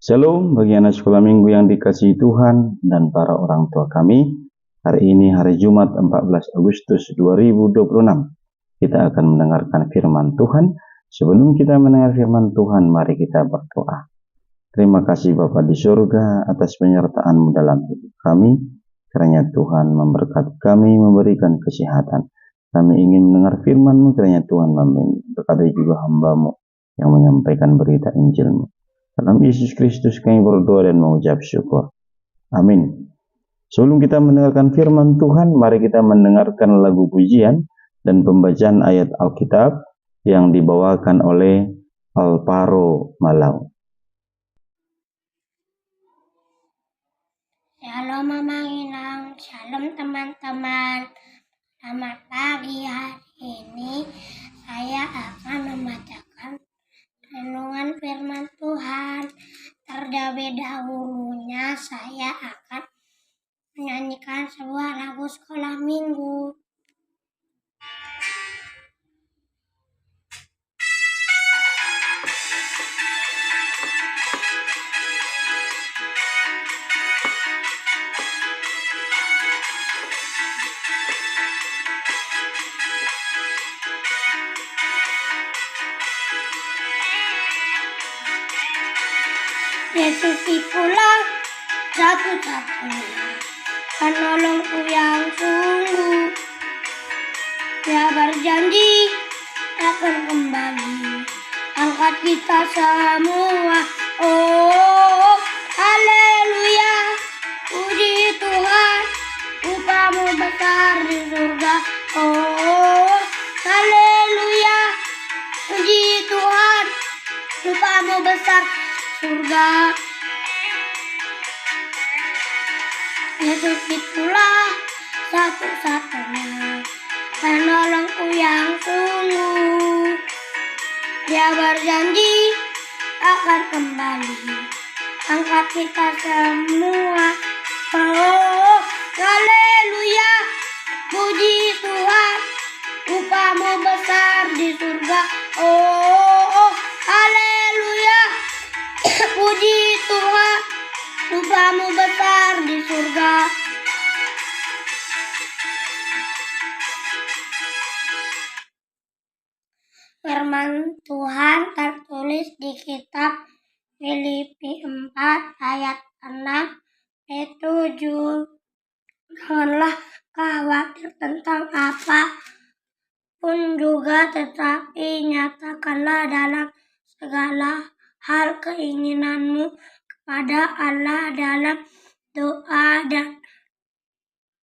Shalom bagi anak sekolah minggu yang dikasihi Tuhan dan para orang tua kami. Hari ini hari Jumat 14 Agustus 2026. Kita akan mendengarkan firman Tuhan. Sebelum kita mendengar firman Tuhan, mari kita berdoa. Terima kasih Bapa di surga atas penyertaan-Mu dalam hidup kami. Kiranya Tuhan memberkati kami, memberikan kesehatan. Kami ingin mendengar firman-Mu, kiranya Tuhan memberkati juga hamba-Mu yang menyampaikan berita Injil-Mu. Dalam Yesus Kristus kami berdoa dan mengucap syukur. Amin. Sebelum kita mendengarkan firman Tuhan, mari kita mendengarkan lagu pujian dan pembacaan ayat Alkitab yang dibawakan oleh Alvaro Malau. Shalom Mama Inang, shalom teman-teman. Selamat pagi. Hari ini saya akan membacakan renungan firman Tuhan. Terlebih dahulunya saya akan menyanyikan sebuah lagu sekolah minggu. Yesus itulah satu-satunya penolongku yang sungguh. Dia berjanji akan kembali angkat kita semua. Oh, haleluya, puji Tuhan, upah-Mu besar di surga. Oh, haleluya, puji Tuhan, upah-Mu besar surga. Yesus itulah satu-satunya penolongku yang sungguh. Dia berjanji akan kembali angkat kita semua. Oh, haleluya, puji Tuhan, upah-Mu besar di surga. Oh, haleluya, puji Tuhan, upah-Mu besar di surga. Firman Tuhan tertulis di kitab Filipi 4 ayat 6-7. Janganlah khawatir tentang apa pun juga, tetapi nyatakanlah dalam segala hal keinginanmu kepada Allah dalam doa dan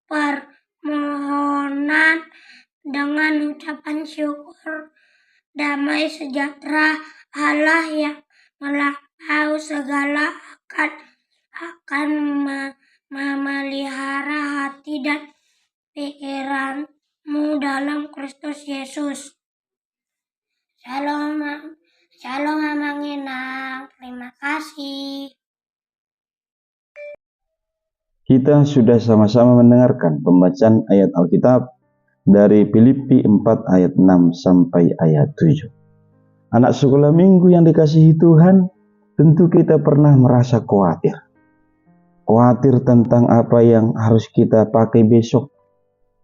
permohonan dengan ucapan syukur. Damai sejahtera Allah yang melampaui segala akan memelihara hati dan pikiranmu dalam Kristus Yesus. Shalom Amang Inang. Terima kasih. Kita sudah sama-sama mendengarkan pembacaan ayat Alkitab dari Filipi 4 ayat 6 sampai ayat 7. Anak sekolah minggu yang dikasihi Tuhan, tentu kita pernah merasa khawatir. Khawatir tentang apa yang harus kita pakai besok,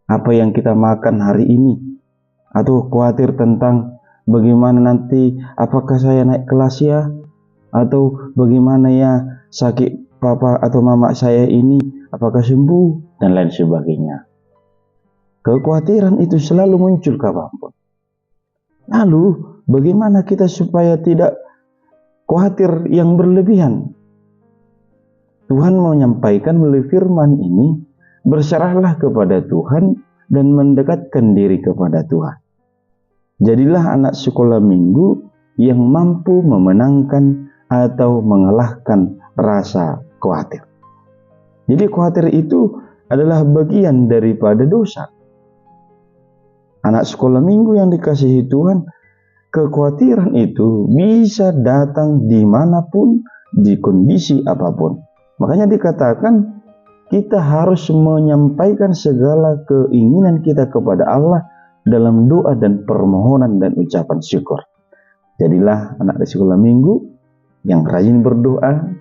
apa yang kita makan hari ini, atau khawatir tentang bagaimana nanti, apakah saya naik kelas ya, atau bagaimana ya sakit papa atau mama saya ini, apakah sembuh, dan lain sebagainya. Kekhawatiran itu selalu muncul kapanpun. Lalu, bagaimana kita supaya tidak khawatir yang berlebihan? Tuhan menyampaikan melalui firman ini, berserahlah kepada Tuhan dan mendekatkan diri kepada Tuhan. Jadilah anak sekolah minggu yang mampu memenangkan atau mengalahkan rasa khawatir. Jadi khawatir itu adalah bagian daripada dosa. Anak sekolah minggu yang dikasihi Tuhan, kekhawatiran itu bisa datang dimanapun, di kondisi apapun. Makanya dikatakan kita harus menyampaikan segala keinginan kita kepada Allah dalam doa dan permohonan dan ucapan syukur. Jadilah anak di sekolah minggu yang rajin berdoa,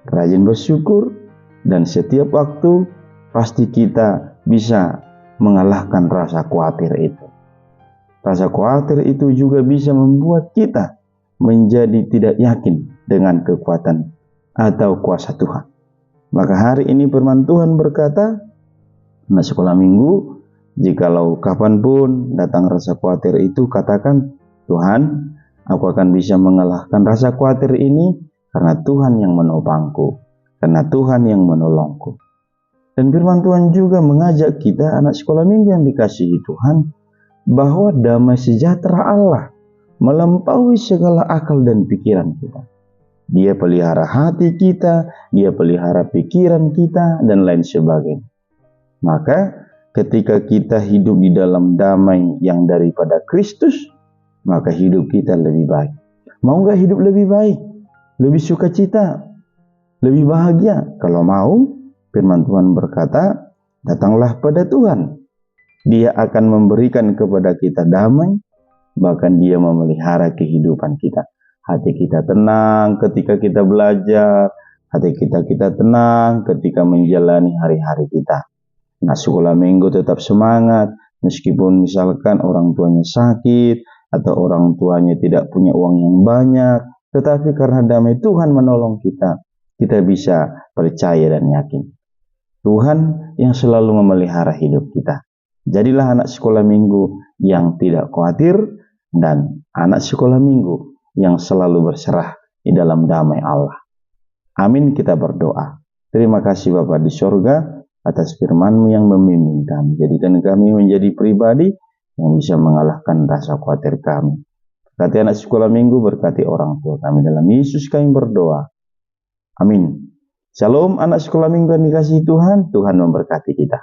rajin bersyukur, dan setiap waktu pasti kita bisa mengalahkan rasa khawatir itu. Rasa khawatir itu juga bisa membuat kita menjadi tidak yakin dengan kekuatan atau kuasa Tuhan. Maka hari ini firman Tuhan berkata, anak sekolah minggu, jikalau kapanpun datang rasa khawatir itu, katakan, Tuhan, aku akan bisa mengalahkan rasa khawatir ini karena Tuhan yang menopangku, karena Tuhan yang menolongku. Dan firman Tuhan juga mengajak kita, anak sekolah minggu yang dikasihi Tuhan, bahwa damai sejahtera Allah melampaui segala akal dan pikiran kita. Dia pelihara hati kita, dia pelihara pikiran kita, dan lain sebagainya. Maka ketika kita hidup di dalam damai yang daripada Kristus, maka hidup kita lebih baik. Mau nggak hidup lebih baik? Lebih sukacita? Lebih bahagia? Kalau mau, firman Tuhan berkata, datanglah pada Tuhan. Dia akan memberikan kepada kita damai, bahkan dia memelihara kehidupan kita. Hati kita tenang ketika kita belajar, hati kita tenang ketika menjalani hari-hari kita. Nah, sekolah minggu tetap semangat, meskipun misalkan orang tuanya sakit, atau orang tuanya tidak punya uang yang banyak, tetapi karena damai Tuhan menolong kita, kita bisa percaya dan yakin. Tuhan yang selalu memelihara hidup kita. Jadilah anak sekolah minggu yang tidak khawatir, dan anak sekolah minggu yang selalu berserah di dalam damai Allah. Amin, kita berdoa. Terima kasih Bapa di sorga atas firman-Mu yang membimbing kami. Jadikan kami menjadi pribadi yang bisa mengalahkan rasa khawatir kami. Berkati anak sekolah minggu, berkati orang tua kami. Dalam Yesus kami berdoa. Amin. Shalom anak sekolah minggu yang dikasihi Tuhan. Tuhan memberkati kita.